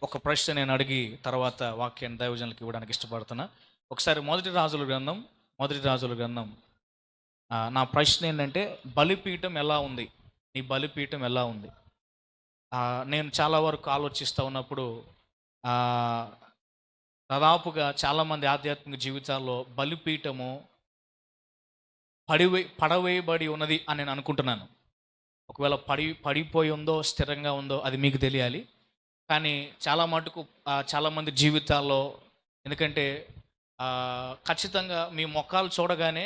ఒక ప్రశ్న నేను అడిగి తర్వాత వాక్యాన్ని దైవజనులకు ఇవ్వడానికి ఇష్టపడుతున్నా. ఒకసారి మొదటి రాజుల గ్రంథం నా ప్రశ్న ఏంటంటే, బలిపీఠం ఎలా ఉంది? నీ బలిపీఠం ఎలా ఉంది? నేను చాలా వరకు ఆలోచిస్తూ ఉన్నప్పుడు ఆహ్, దాదాపుగా చాలామంది ఆధ్యాత్మిక జీవితాల్లో బలిపీఠము పడవేయబడి ఉన్నది అని నేను అనుకుంటున్నాను. ఒకవేళ పడిపోయి ఉందో, స్థిరంగా ఉందో అది మీకు తెలియాలి. కానీ చాలా మటుకు చాలామంది జీవితాల్లో, ఎందుకంటే ఖచ్చితంగా మీ మొఖాలు చూడగానే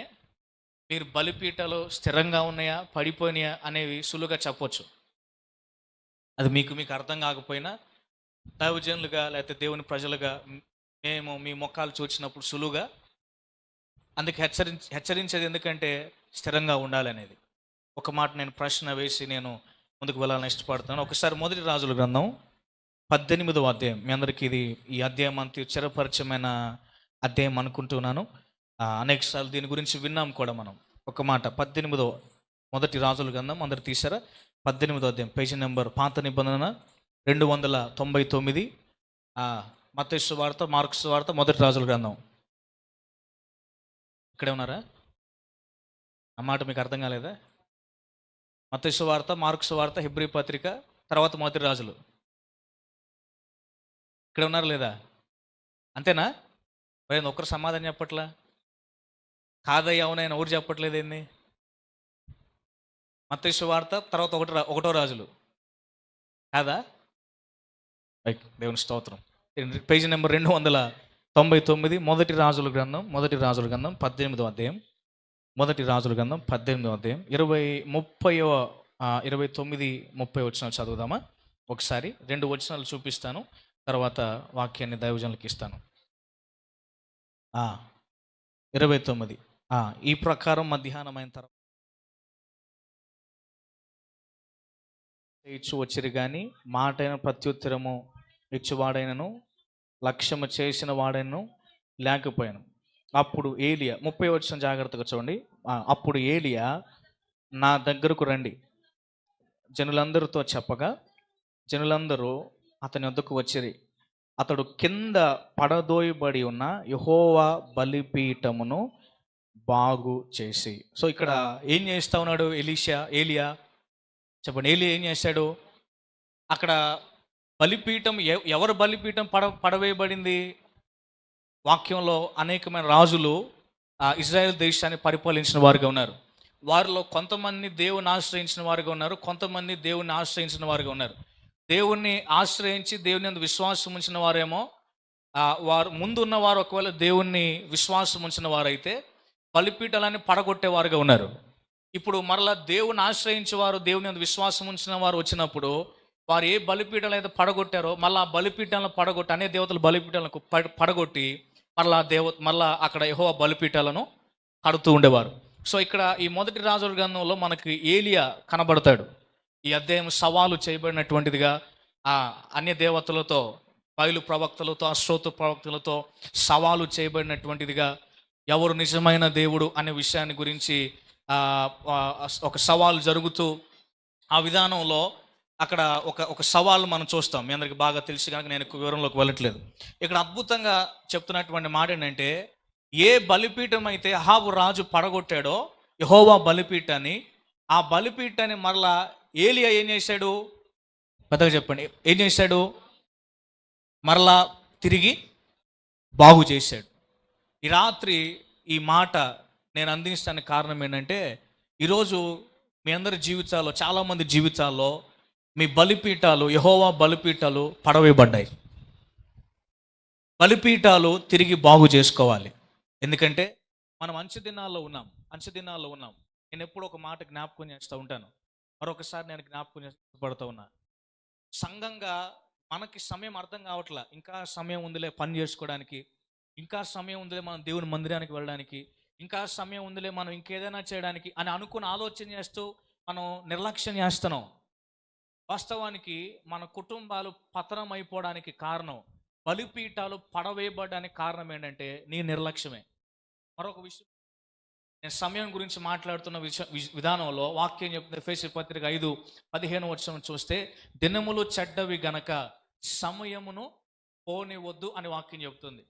మీరు బలిపీఠాలు స్థిరంగా ఉన్నాయా, పడిపోయినాయా అనేవి సులువుగా చెప్పొచ్చు. అది మీకు మీకు అర్థం కాకపోయినా దైవజనులుగా లేకపోతే దేవుని ప్రజలుగా మేము మీ మొఖాలు చూసినప్పుడు సులువుగా అందుకు హెచ్చరించేది ఎందుకంటే స్థిరంగా ఉండాలనేది. ఒక మాట నేను ప్రశ్న వేసి నేను ముందుకు వెళ్ళాలని ఇష్టపడుతున్నాను. ఒకసారి మొదటి రాజుల గ్రంథం 18వ అధ్యాయం. మీ అందరికీ ఇది ఈ అధ్యాయం అంత చిరపరిచయమైన అధ్యాయం అనుకుంటున్నాను. అనేక సార్లు దీని గురించి విన్నాం కూడా మనం. ఒక మాట 18వ మొదటి రాజుల గ్రంథం అందరు తీసారా? 18వ అధ్యాయం, పేజీ నెంబర్ పాత నిబంధన 299. మత్తయి సువార్త, మార్కు సువార్త, మొదటి రాజుల గ్రంథం. ఇక్కడే ఉన్నారా? ఆ మాట మీకు అర్థం కాలేదా? మత్తయి సువార్త, మార్కు సువార్త, హెబ్రీ పత్రిక, తర్వాత మొదటి రాజులు. ఇక్కడ ఉన్నారు లేదా? అంతేనా? మరి ఒక్కరు సమాధానం చెప్పట్లా? కాదయ్య అవునైనా ఎవరు చెప్పట్లేదు ఏంది? మత్తయి సువార్త తర్వాత ఒకటో రాజులు కాదా? దేవుని స్తోత్రం. పేజీ నెంబర్ 299, మొదటి రాజుల గ్రంథం 18వ అధ్యాయం. మొదటి రాజుల గ్రంథం 18వ అధ్యాయం 29, 30 వచనాలు చదువుదామా? ఒకసారి 2 వచనాలు చూపిస్తాను, తర్వాత వాక్యాన్ని దైవజనులకు ఇస్తాను. 29. ఈ ప్రకారం మధ్యాహ్నం అయిన తర్వాత ఇచ్చు వచ్చిరు కానీ మాటైన ప్రత్యుత్తరము ఇచ్చువాడైనను లక్ష్యము చేసిన వాడైనను లేకపోయాను. అప్పుడు ఏలియా, 30 వచనం జాగ్రత్తగా చూడండి. అప్పుడు ఏలియా నా దగ్గరకు రండి జనులందరితో చెప్పగా జనులందరూ అతని వద్దకు వచ్చిరి. అతడు కింద పడదోయబడి ఉన్న యెహోవా బలిపీఠమును బాగు చేసి. సో ఇక్కడ ఏం చేస్తా ఉన్నాడు ఏలియా చెప్పండి. ఏలియా ఏం చేశాడు? అక్కడ బలిపీఠం, ఎవరు బలిపీఠం పడవేయబడింది? వాక్యంలో అనేకమైన రాజులు ఇజ్రాయెల్ దేశాన్ని పరిపాలించిన వారుగా ఉన్నారు. వారిలో కొంతమంది దేవుని ఆశ్రయించిన వారుగా ఉన్నారు, కొంతమంది దేవుని ఆశ్రయించిన వారుగా ఉన్నారు. దేవుణ్ణి ఆశ్రయించి దేవుని యందు విశ్వాసం ఉంచిన వారేమో, వారు ముందు ఉన్నవారు ఒకవేళ దేవుణ్ణి విశ్వాసం ఉంచిన వారైతే బలిపీఠాలని పడగొట్టేవారుగా ఉన్నారు. ఇప్పుడు మరలా దేవుని ఆశ్రయించేవారు, దేవుని యందు విశ్వాసం ఉంచిన వారు వచ్చినప్పుడు వారు ఏ బలిపీఠాలు అయితే పడగొట్టారో మళ్ళీ ఆ బలిపీఠాలను పడగొట్టి, అనే దేవతల బలిపీఠాలను పడగొట్టి మళ్ళా అక్కడ యెహోవా బలిపీఠాలను కడుతూ ఉండేవారు. సో ఇక్కడ ఈ మొదటి రాజుల గ్రంథంలో మనకి ఏలియా కనబడతాడు. ఈ అధ్యాయం సవాలు చేయబడినటువంటిదిగా, అన్య దేవతలతో, బయలు ప్రవక్తలతో, అశ్రోత ప్రవక్తలతో సవాలు చేయబడినటువంటిదిగా, ఎవరు నిజమైన దేవుడు అనే విషయాన్ని గురించి ఒక సవాలు జరుగుతూ, ఆ విధానంలో అక్కడ ఒక సవాలు మనం చూస్తాం. మీ అందరికి బాగా తెలిసి కనుక నేను వివరంలోకి వెళ్ళట్లేదు. ఇక్కడ అద్భుతంగా చెప్తున్నటువంటి మాట ఏంటంటే, ఏ బలిపీఠం అయితే అహాబు రాజు పడగొట్టాడో యెహోవా బలిపీఠాన్ని, ఆ బలిపీఠాన్ని మరలా ఏలియా ఏం చేశాడు? పెద్దగా చెప్పండి. ఏం చేశాడు? మరలా తిరిగి బాగు చేశాడు. ఈ రాత్రి ఈ మాట నేను అందించడానికి కారణం ఏంటంటే, ఈరోజు మీ అందరి జీవితాల్లో, చాలామంది జీవితాల్లో మీ బలిపీఠాలు, యెహోవా బలిపీఠాలు పడవేయబడ్డాయి. బలిపీఠాలు తిరిగి బాగు చేసుకోవాలి. ఎందుకంటే మనం అంచె దినాల్లో ఉన్నాం. నేను ఎప్పుడు ఒక మాట జ్ఞాపకం చేస్తూ ఉంటాను, మరొకసారి నేను జ్ఞాపకం చేస్తూ ఉన్నా. సంఘంగా మనకి సమయం అర్థం కావట్లా. ఇంకా సమయం ఉందిలే పని చేసుకోవడానికి, ఇంకా సమయం ఉందిలే మనం దేవుని మందిరానికి వెళ్ళడానికి, ఇంకా సమయం ఉందిలే మనం ఇంకేదైనా చేయడానికి అని అనుకుని ఆలోచన చేస్తూ మనం నిర్లక్ష్యం చేస్తున్నాం. వాస్తవానికి మన కుటుంబాలు పతనం అయిపోవడానికి కారణం, బలిపీఠాలు పడవేయబడడానికి కారణం ఏంటంటే నీ నిర్లక్ష్యమే. మరొక విషయం, నేను సమయం గురించి మాట్లాడుతున్న విధానంలో వాక్యం చెప్తుంది. ఎఫెసీ పత్రిక 5:15 చూస్తే, దినములు చెడ్డవి గనక సమయమును పోనివద్దు అని వాక్యం చెబుతుంది.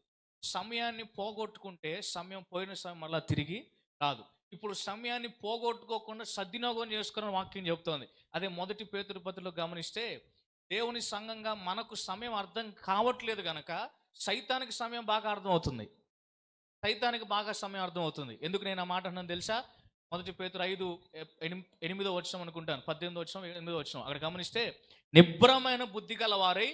సమయాన్ని పోగొట్టుకుంటే సమయం పోయిన సమయం మళ్ళీ తిరిగి రాదు. ఇప్పుడు సమయాన్ని పోగొట్టుకోకుండా సద్వినియోగం చేసుకున్న వాక్యం చెబుతోంది. అదే మొదటి పేతురు పత్రికలో గమనిస్తే, దేవుని సంఘంగా మనకు సమయం అర్థం కావట్లేదు గనక సైతానికి సమయం బాగా అర్థమవుతుంది. సైతానికి బాగా సమయం అర్థమవుతుంది. ఎందుకు నేను ఆ మాట అన్నాను తెలుసా? మొదటి పేతురు 5:8 వచనం అనుకుంటాను, 18 వచనం 8 వచనం. అక్కడ గమనిస్తే, నిబ్రమైన బుద్ధి గల వారై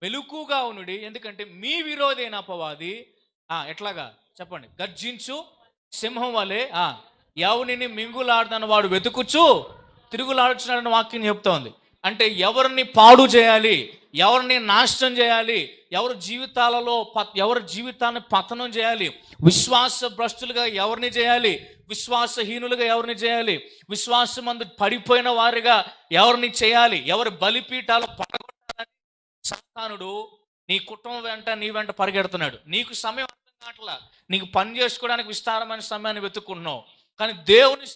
మెలకుగా ఉండుడి, ఎందుకంటే మీ విరోధి అయిన అపవాది ఎట్లాగా చెప్పండి, గర్జించు సింహం వలె ఎవరిని మింగులాడదని వాడు వెతుకుచు తిరుగులాడుచున్నాడని వాక్యం చెప్తోంది. అంటే ఎవరిని పాడు చేయాలి, ఎవరిని నాశనం చేయాలి, ఎవరి జీవితాన్ని పతనం చేయాలి, విశ్వాస భ్రష్టులుగా ఎవరిని చేయాలి, విశ్వాసహీనులుగా ఎవరిని చేయాలి, విశ్వాసమందు పడిపోయిన వారిగా ఎవరిని చేయాలి, ఎవరి బలిపీఠాలు పడగొట్టాలని సాతానుడు నీ కుటుంబం వెంట నీ వెంట పరిగెడుతున్నాడు. నీకు సమయం అర్థం కావట్లా, నీకు పని చేసుకోవడానికి విస్తారమైన సమయాన్ని వెతుక్కుంటున్నావు. కానీ దేవుని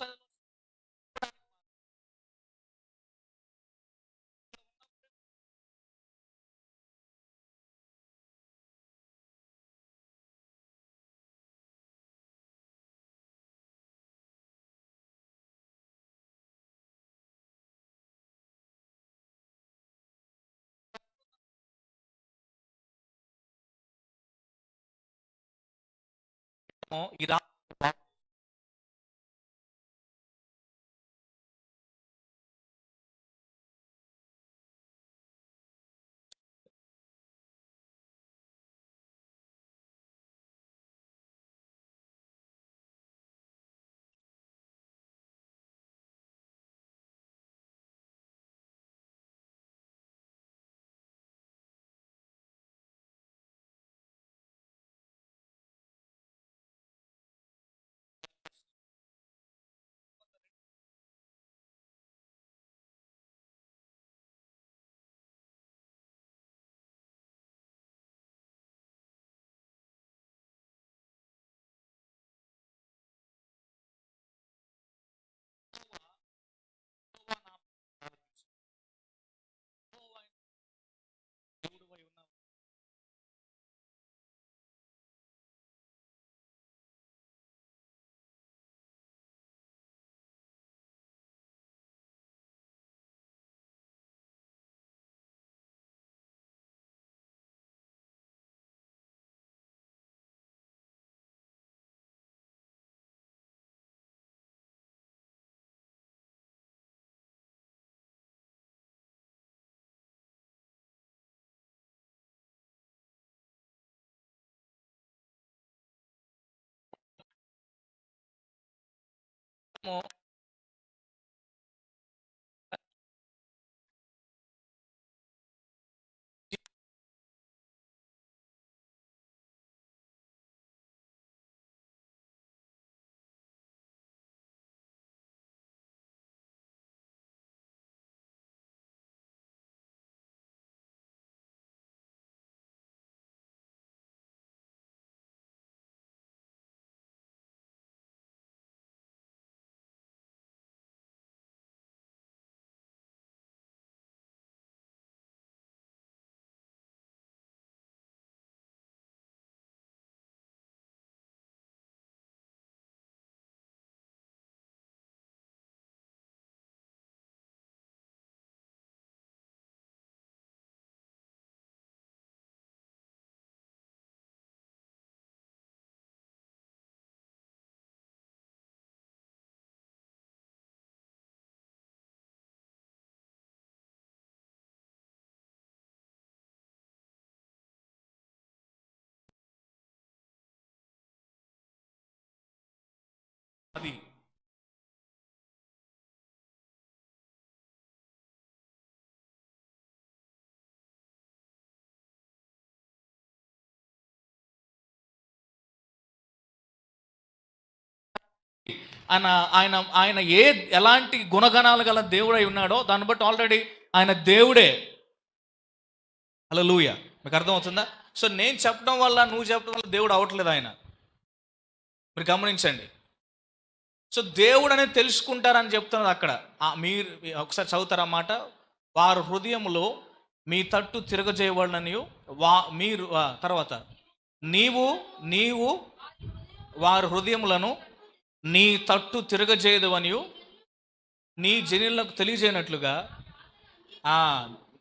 ఇలా అది ఆయన ఆయన ఆయన ఎలాంటి గుణగణాలు గల దేవుడై ఉన్నాడో దాన్ని బట్టి ఆల్రెడీ ఆయన దేవుడే. హల్లెలూయా. మీకు అర్థమవుతుందా? సో నేను చెప్పడం వల్ల నువ్వు చెప్పడం వల్ల దేవుడు అవ్వట్లేదు ఆయన. మీరు గమనించండి. సో దేవుడు అనేది తెలుసుకుంటారని చెప్తున్నది అక్కడ. మీరు ఒకసారి చదువుతారన్నమాట. వారి హృదయంలో మీ తట్టు తిరగజేయబడిననియు మీరు తర్వాత నీవు నీవు వారి హృదయములను నీ తట్టు తిరగజేయదవనియు నీ జనులకు తెలియజేయనట్లుగా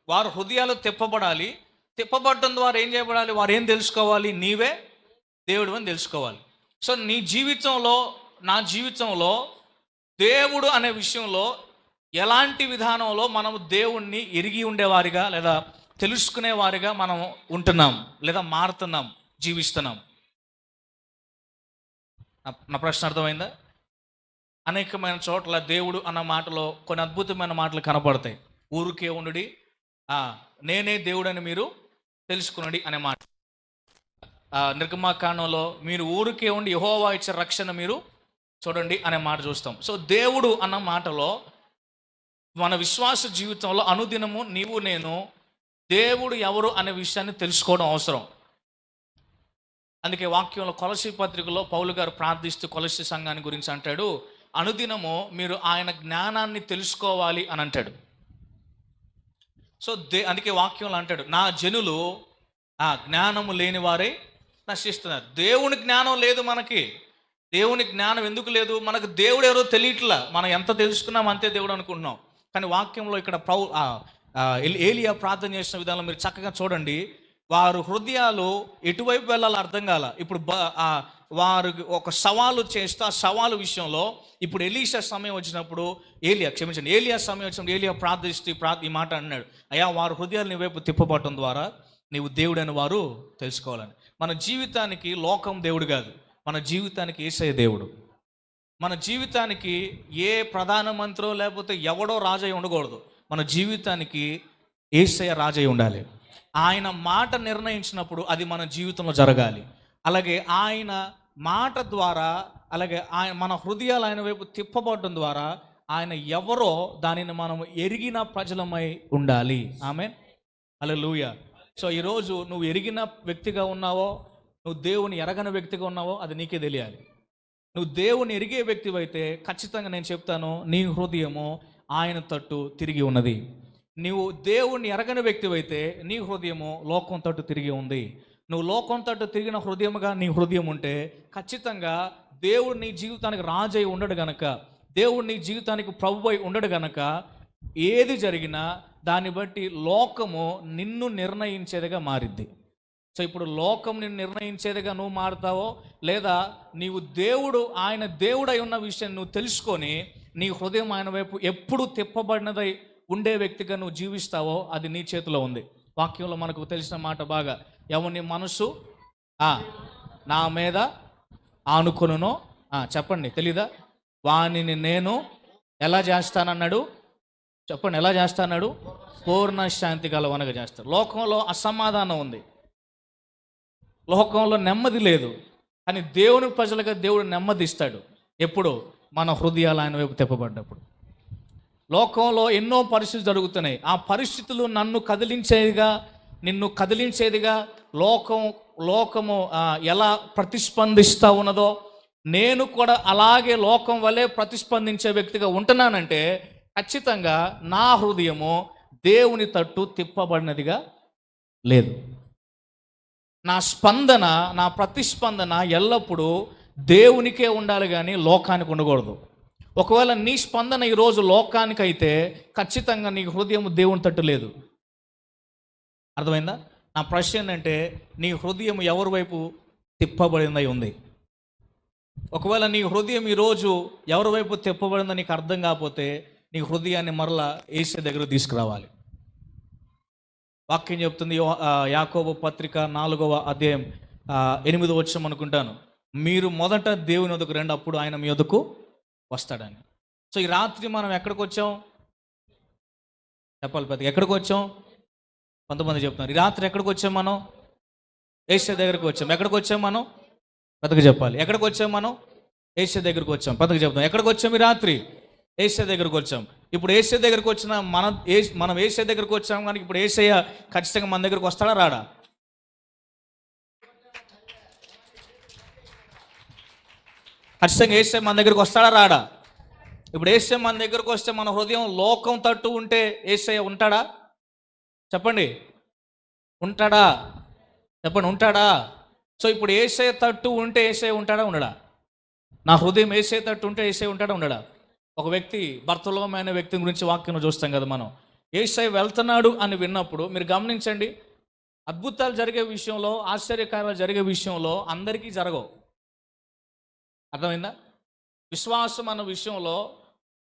వారి హృదయాలు తిప్పబడాలి. తిప్పబడడం ద్వారా ఏం చేయబడాలి? వారు ఏం తెలుసుకోవాలి? నీవే దేవుడు అని తెలుసుకోవాలి. సో నీ జీవితంలో, నా జీవితంలో దేవుడు అనే విషయంలో ఎలాంటి విధానంలో మనము దేవుణ్ణి ఎరిగి ఉండేవారిగా లేదా తెలుసుకునేవారిగా మనం ఉంటున్నాం లేదా మారుతున్నాం, జీవిస్తున్నాం? నా ప్రశ్న అర్థమైందా? అనేకమైన చోట్ల దేవుడు అన్న మాటలో కొన్ని అద్భుతమైన మాటలు కనపడతాయి. ఊరికే ఉండుడి, నేనే దేవుడని మీరు తెలుసుకునండి అనే మాట. నిర్గమాకాండంలో మీరు ఊరికే ఉండి యెహోవా ఇచ్చే రక్షణ మీరు చూడండి అనే మాట చూస్తాం. సో దేవుడు అన్న మాటలో మన విశ్వాస జీవితంలో అనుదినము నీవు నేను దేవుడు ఎవరు అనే విషయాన్ని తెలుసుకోవడం అవసరం. అందుకే వాక్యంలో కొలస్సీ పత్రికలో పౌలు గారు ప్రార్థిస్తూ కొలస్సీ సంఘాన్ని గురించి అంటాడు, అనుదినము మీరు ఆయన జ్ఞానాన్ని తెలుసుకోవాలి అని అంటాడు. సో అందుకే వాక్యంలో అంటాడు, నా జనులు జ్ఞానము లేని వారే నశిస్తున్నారు. దేవుని జ్ఞానం లేదు మనకి. దేవుని జ్ఞానం ఎందుకు లేదు? మనకు దేవుడు ఎవరో తెలియట్లా. మనం ఎంత తెలుసుకున్నాం అంతే దేవుడు అనుకుంటున్నాం. కానీ వాక్యంలో ఇక్కడ ఏలియా ప్రార్థన చేసిన విధానం మీరు చక్కగా చూడండి. వారు హృదయాలు ఎటువైపు వెళ్ళాలో అర్థం కాల. ఇప్పుడు వారు ఒక సవాలు చేస్తూ ఆ సవాలు విషయంలో ఇప్పుడు ఎలీషా సమయం వచ్చినప్పుడు ఏలియా సమయం వచ్చినప్పుడు ఏలియా ప్రార్థిస్తూ ఈ మాట అన్నాడు, అయ్యా వారు హృదయాలు నీ వైపు తిప్పబడటం ద్వారా నీవు దేవుడని వారు తెలుసుకోవాలని. మన జీవితానికి లోకం దేవుడు కాదు, మన జీవితానికి యేసయ్య దేవుడు. మన జీవితానికి ఏ ప్రధానమంత్రో లేకపోతే ఎవడో రాజయ్య ఉండకూడదు. మన జీవితానికి యేసయ్య రాజయ్య ఉండాలి. ఆయన మాట నిర్ణయించినప్పుడు అది మన జీవితంలో జరగాలి. అలాగే ఆయన మాట ద్వారా, అలాగే ఆయన మన హృదయాలు ఆయన వైపు తిప్పబడడం ద్వారా ఆయన ఎవరో దానిని మనం ఎరిగిన ప్రజలమై ఉండాలి. ఆమేన్, హల్లెలూయా. సో ఈరోజు నువ్వు ఎరిగిన వ్యక్తిగా ఉన్నావో, నువ్వు దేవుని ఎరగని వ్యక్తిగా ఉన్నావో అది నీకే తెలియాలి. నువ్వు దేవుని ఎరిగే వ్యక్తివైతే ఖచ్చితంగా నేను చెప్తాను, నీ హృదయము ఆయన తట్టు తిరిగి ఉన్నది. నీవు దేవుణ్ణి ఎరగని వ్యక్తివైతే నీ హృదయము లోకం తట్టు తిరిగి ఉంది. నువ్వు లోకం తట్టు తిరిగిన హృదయముగా నీ హృదయం ఉంటే ఖచ్చితంగా దేవుడు నీ జీవితానికి రాజై ఉండడు గనక, దేవుడు నీ జీవితానికి ప్రభువై ఉండడు గనక ఏది జరిగినా దాన్ని బట్టి లోకము నిన్ను నిర్ణయించేదిగా మారిద్ది. సో ఇప్పుడు లోకం నిన్ను నిర్ణయించేదిగా నువ్వు మారుతావో, లేదా నీవు ఆయన దేవుడై ఉన్న విషయం నువ్వు తెలుసుకొని నీ హృదయం ఆయన వైపు ఎప్పుడు తిప్పబడినదై ఉండే వ్యక్తిగా నువ్వు జీవిస్తావో అది నీ చేతిలో ఉంది. వాక్యంలో మనకు తెలిసిన మాట బాగా, ఎవని మనసు నా మీద ఆనుకొనునో చెప్పండి, తెలీదా? వానిని నేను ఎలా చేస్తానన్నాడు? చెప్పండి, ఎలా చేస్తాన్నాడు? పూర్ణ శాంతి గలవనగా చేస్తాడు. లోకంలో అసమాధానం ఉంది, లోకంలో నెమ్మది లేదు. కానీ దేవుని ప్రజలుగా దేవుడు నెమ్మది ఇస్తాడు ఎప్పుడు? మన హృదయాలు ఆయన వైపు తిప్పబడ్డప్పుడు. లోకంలో ఎన్నో పరిస్థితులు జరుగుతున్నాయి. ఆ పరిస్థితులు నిన్ను కదిలించేదిగా లోకము ఎలా ప్రతిస్పందిస్తూ ఉన్నదో నేను కూడా అలాగే లోకం వలె ప్రతిస్పందించే వ్యక్తిగా ఉంటున్నానంటే ఖచ్చితంగా నా హృదయము దేవుని తట్టు తిప్పబడినదిగా లేదు. నా ప్రతిస్పందన ఎల్లప్పుడూ దేవునికే ఉండాలి కానీ లోకానికి ఉండకూడదు. ఒకవేళ నీ స్పందన ఈరోజు లోకానికైతే ఖచ్చితంగా నీ హృదయం దేవుని తట్టు లేదు. అర్థమైందా? నా ప్రశ్న ఏంటంటే, నీ హృదయం ఎవరి వైపు తిప్పబడిందై ఉంది? ఒకవేళ నీ హృదయం ఈరోజు ఎవరి వైపు తిప్పబడిందో నీకు అర్థం కాకపోతే నీ హృదయాన్ని మరలా యేసు దగ్గర తీసుకురావాలి. వాక్యం చెప్తుంది, యాకోబు పత్రిక 4వ అధ్యాయం 8వ వచనం అనుకుంటాను, మీరు మొదట దేవుని వద్దకు రండి, అప్పుడు ఆయన మీ వద్దకు వస్తాడని. సో ఈ రాత్రి మనం ఎక్కడికి వచ్చాం చెప్పాలి పెద్ద, ఎక్కడికి వచ్చాం? కొంతమంది చెప్తున్నారు ఈ రాత్రి ఎక్కడికి వచ్చాం? మనం యేసు దగ్గరికి వచ్చాం. ఎక్కడికి వచ్చాం మనం? పెద్దగా చెప్పాలి. ఎక్కడికి వచ్చాం మనం? యేసు దగ్గరికి వచ్చాం. పెద్దగా చెప్తాం. ఎక్కడికి వచ్చాం ఈ రాత్రి? యేసు దగ్గరికి వచ్చాం. ఇప్పుడు యేసు దగ్గరికి వచ్చిన మనం యేసు దగ్గరికి వచ్చాం, కానీ ఇప్పుడు యేసయ్య ఖచ్చితంగా మన దగ్గరికి వస్తాడా రాడా? ఖచ్చితంగా యేసయ్య మన దగ్గరికి వస్తాడా రాడా? ఇప్పుడు యేసయ్య మన దగ్గరకు వస్తే మన హృదయం లోకం తట్టు ఉంటే యేసయ్య ఉంటాడా? చెప్పండి, ఉంటాడా? చెప్పండి, ఉంటాడా? సో ఇప్పుడు యేసయ్య తట్టు ఉంటే యేసయ్య ఉంటాడా ఉండడా? నా హృదయం యేసయ్య తట్టు ఉంటే యేసయ్య ఉంటాడా ఉండడా? ఒక వ్యక్తి బర్తలోమైన వ్యక్తి గురించి వాక్యం చూస్తాం కదా మనం. యేసయ్య వెళ్తున్నాడు అని విన్నప్పుడు మీరు గమనించండి, అద్భుతాలు జరిగే విషయంలో, ఆశ్చర్యకార్యాలు జరిగే విషయంలో అందరికీ జరగవు. అర్థమైందా? విశ్వాసం అన్న విషయంలో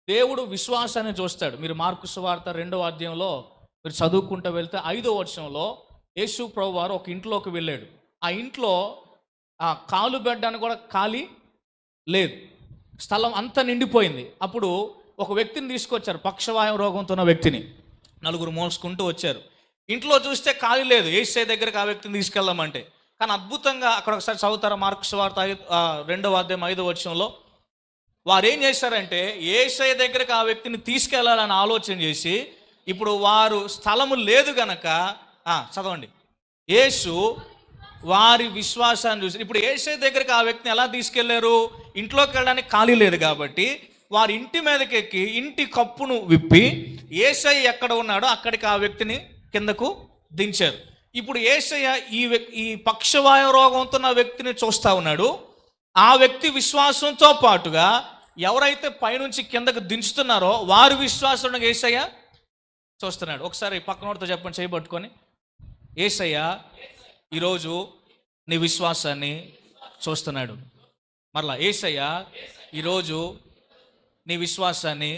దేవుడు విశ్వాసాన్ని చూస్తాడు. మీరు మార్కు సువార్త 2వ అధ్యాయంలో మీరు చదువుకుంటూ వెళ్తే 5వ వచనంలో యేసు ప్రభు వారు ఒక ఇంట్లోకి వెళ్ళాడు. ఆ ఇంట్లో ఆ కాలు బెడ్డానికి కూడా ఖాళీ లేదు, స్థలం అంతా నిండిపోయింది. అప్పుడు ఒక వ్యక్తిని తీసుకొచ్చారు, పక్షవాయు రోగంతో ఉన్న వ్యక్తిని. నలుగురు మోసుకుంటూ వచ్చారు. ఇంట్లో చూస్తే ఖాళీ లేదు. యేసయ్య దగ్గరికి ఆ వ్యక్తిని తీసుకెళ్దామంటే, కానీ అద్భుతంగా అక్కడ ఒకసారి చదువుతారా మార్కు సువార్త 2వ అధ్యాయం 5వ వచనంలో, వారు ఏం చేశారంటే యేసయ్య దగ్గరికి ఆ వ్యక్తిని తీసుకెళ్లాలని ఆలోచన చేసి, ఇప్పుడు వారు స్థలము లేదు గనక చదవండి, యేసు వారి విశ్వాసాన్ని చూసి, ఇప్పుడు యేసయ్య దగ్గరికి ఆ వ్యక్తిని ఎలా తీసుకెళ్లారు? ఇంట్లోకి వెళ్ళడానికి ఖాళీ లేదు కాబట్టి వారి ఇంటి మీదకి ఎక్కి ఇంటి కప్పును విప్పి యేసయ్య ఎక్కడ ఉన్నాడో అక్కడికి ఆ వ్యక్తిని కిందకు దించారు. ఇప్పుడు యేసయ్య ఈ పక్షవాయు రోగంతో ఉన్న వ్యక్తిని చూస్తా ఉన్నాడు. ఆ వ్యక్తి విశ్వాసంతో పాటుగా ఎవరైతే పైనుంచి కిందకు దించుతున్నారో వారి విశ్వాసం యేసయ్య చూస్తున్నాడు. ఒకసారి పక్కనోడితో చెప్పండి, చేయబట్టుకొని, యేసయ్య ఈరోజు నీ విశ్వాసాన్ని చూస్తున్నాడు. మరలా, యేసయ్య ఈరోజు నీ విశ్వాసాన్ని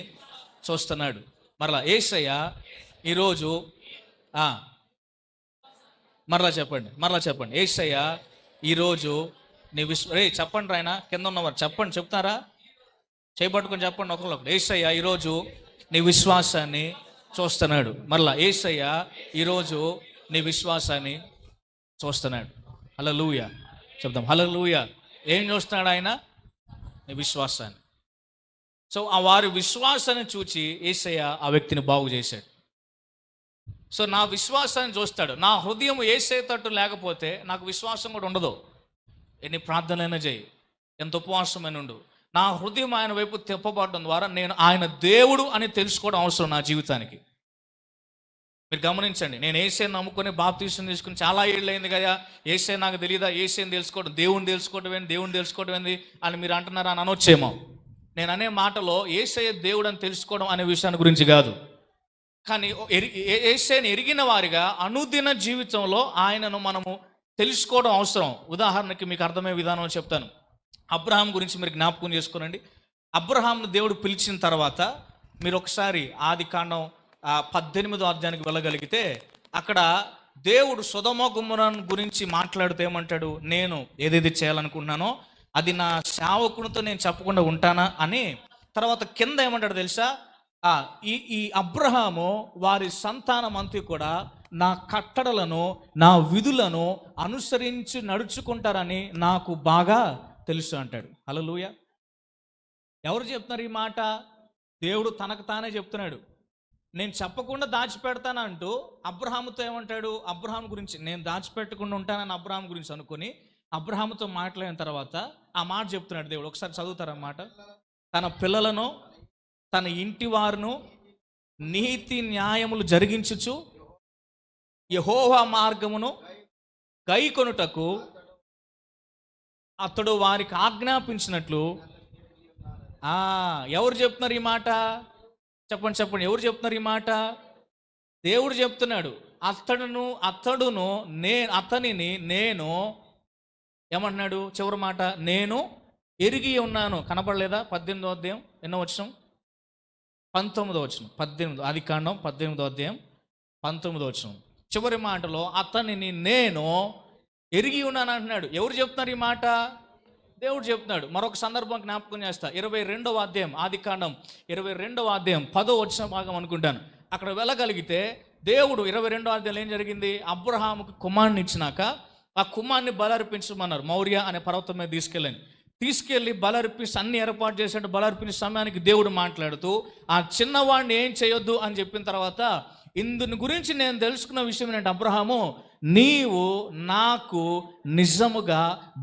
చూస్తున్నాడు. మరలా, యేసయ్య ఈరోజు మరలా చెప్పండి, యేసయ్య ఈరోజు నీ చెప్పండి రాయన, కింద ఉన్నవారు చెప్పండి, చెప్తారా? చేయబట్టుకొని చెప్పండి ఒకరు. యేసయ్య ఈరోజు నీ విశ్వాసాన్ని చూస్తున్నాడు. మరలా, యేసయ్య ఈరోజు నీ విశ్వాసాన్ని చూస్తున్నాడు. హల్లెలూయా చెప్తాం, హల్లెలూయా. ఏం చూస్తున్నాడు ఆయన? నీ విశ్వాసాన్ని. సో ఆ వారి విశ్వాసాన్ని చూచి యేసయ్య ఆ వ్యక్తిని బాగు చేశాడు. సో నా విశ్వాసాన్ని చూస్తాడు. నా హృదయం యేసయ్య తట్టు లేకపోతే నాకు విశ్వాసం కూడా ఉండదు. ఎన్ని ప్రార్థనలైనా చేయి, ఎంత ఉపవాసమైన ఉండు, నా హృదయం ఆయన వైపు తిప్పబడడం ద్వారా నేను ఆయన దేవుడు అని తెలుసుకోవడం అవసరం నా జీవితానికి. మీరు గమనించండి, నేను యేసయ్యను నమ్ముకొని బాప్తీసం తీసుకుని చాలా ఏళ్ళు అయింది కదా, యేసయ్య నాకు తెలియదా? యేసయ్యను తెలుసుకోవడం, దేవుని తెలుసుకోవడం ఏంది అని మీరు అంటున్నారా అని అనొచ్చేమో. నేను అనే మాటలో యేసయ్య దేవుడు అని తెలుసుకోవడం అనే విషయాన్ని గురించి కాదు, కానీ యేసయ్యను ఎరిగిన వారిగా అనుదిన జీవితంలో ఆయనను మనము తెలుసుకోవడం అవసరం. ఉదాహరణకి మీకు అర్థమయ్యే విధానం చెప్తాను. అబ్రహాం గురించి మీరు జ్ఞాపకం చేసుకోనండి. అబ్రహాంను దేవుడు పిలిచిన తర్వాత మీరు ఒకసారి ఆదికాండం 18వ అధ్యాయానికి వెళ్ళగలిగితే అక్కడ దేవుడు సొదొమ గొమొర్రా గురించి మాట్లాడుతూ ఏమంటాడు? నేను ఏదేది చేయాలనుకుంటున్నానో అది నా సేవకునితో నేను చెప్పకుండా ఉంటానా అని. తర్వాత కింద ఏమంటాడు తెలుసా? ఈ అబ్రహాము వారి సంతానం అంతా కూడా నా కట్టడలను నా విధులను అనుసరించి నడుచుకుంటారని నాకు బాగా తెలుసు అంటాడు. హల్లెలూయా. ఎవరు చెప్తున్నారు ఈ మాట? దేవుడు తనకు తానే చెప్తున్నాడు. నేను చెప్పకుండా దాచిపెడతానంటూ అబ్రహాముతో ఏమంటాడు? అబ్రహాం గురించి నేను దాచిపెట్టకుండా ఉంటానని అబ్రహాం గురించి అనుకుని అబ్రహాముతో మాట్లాడిన తర్వాత ఆ మాట చెప్తున్నాడు దేవుడు. ఒకసారి చదువుతారన్నమాట. తన పిల్లలను తన ఇంటి వారును నీతి న్యాయములు జరిగించుచు యెహోవా మార్గమును గైకొనుటకు అతడు వారికి ఆజ్ఞాపించినట్లు. ఎవరు చెప్తున్నారు ఈ మాట? చెప్పండి, ఎవరు చెప్తున్నారు ఈ మాట? దేవుడు చెప్తున్నాడు. అతనిని నేను ఏమంటున్నాడు? చివరి మాట, నేను ఎరిగి ఉన్నాను. కనపడలేదా? 18వ అధ్యాయం ఎన్నో వచనం? 19వ వచనం. 18 ఆదికాండం 18వ అధ్యాయం 19వ వచనం చివరి మాటలో అతనిని నేను ఎరిగి ఉన్నాను అంటున్నాడు. ఎవరు చెప్తున్నారు ఈ మాట? దేవుడు చెప్తున్నాడు. మరొక సందర్భం జ్ఞాపకం చేస్తా. 22వ అధ్యాయం ఆదికాండం 22వ అధ్యాయం 10వ వచన భాగం అనుకుంటాను. అక్కడ వెళ్ళగలిగితే దేవుడు 22వ అధ్యాయంలో ఏం జరిగింది? అబ్రహాముకు కుమారుని ఇచ్చినాక ఆ కుమారుని బలర్పించమన్నారు. మౌర్య అనే పర్వతం మీద తీసుకెళ్ళి బలర్పించి అన్ని ఏర్పాటు చేసినట్టు బలర్పించే సమయానికి దేవుడు మాట్లాడుతూ ఆ చిన్నవాడిని ఏం చేయొద్దు అని చెప్పిన తర్వాత, ఇందుని గురించి నేను తెలుసుకున్న విషయం ఏంటంటే, అబ్రహాము నీవు నాకు నిజముగా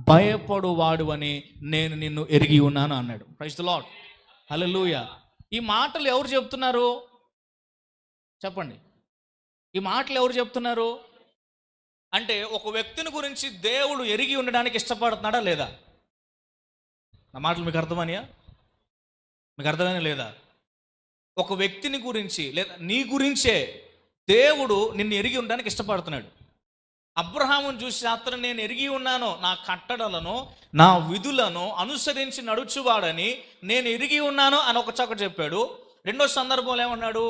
భయపడువాడు అని నేను నిన్ను ఎరిగి ఉన్నాను అన్నాడు. ప్రైజ్ ది లార్డ్, హల్లెలూయా. ఈ మాటలు ఎవరు చెప్తున్నారు? చెప్పండి. ఈ మాటలు ఎవరు చెప్తున్నారు అంటే ఒక వ్యక్తిని గురించి దేవుడు ఎరిగి ఉండడానికి ఇష్టపడుతున్నాడా లేదా? నా మాటలు మీకు అర్థమనియా? మీకు అర్థమైనా లేదా? ఒక వ్యక్తిని గురించి లేదా నీ గురించే దేవుడు నిన్ను ఎరిగి ఉండడానికి ఇష్టపడుతున్నాడు. అబ్రహామును చూసి అతను నేను ఎరిగి ఉన్నాను, నా కట్టడలను నా విధులను అనుసరించి నడుచువాడని నేను ఎరిగి ఉన్నాను అని ఒక చోట చెప్పాడు. రెండో సందర్భంలో ఏమన్నాడు?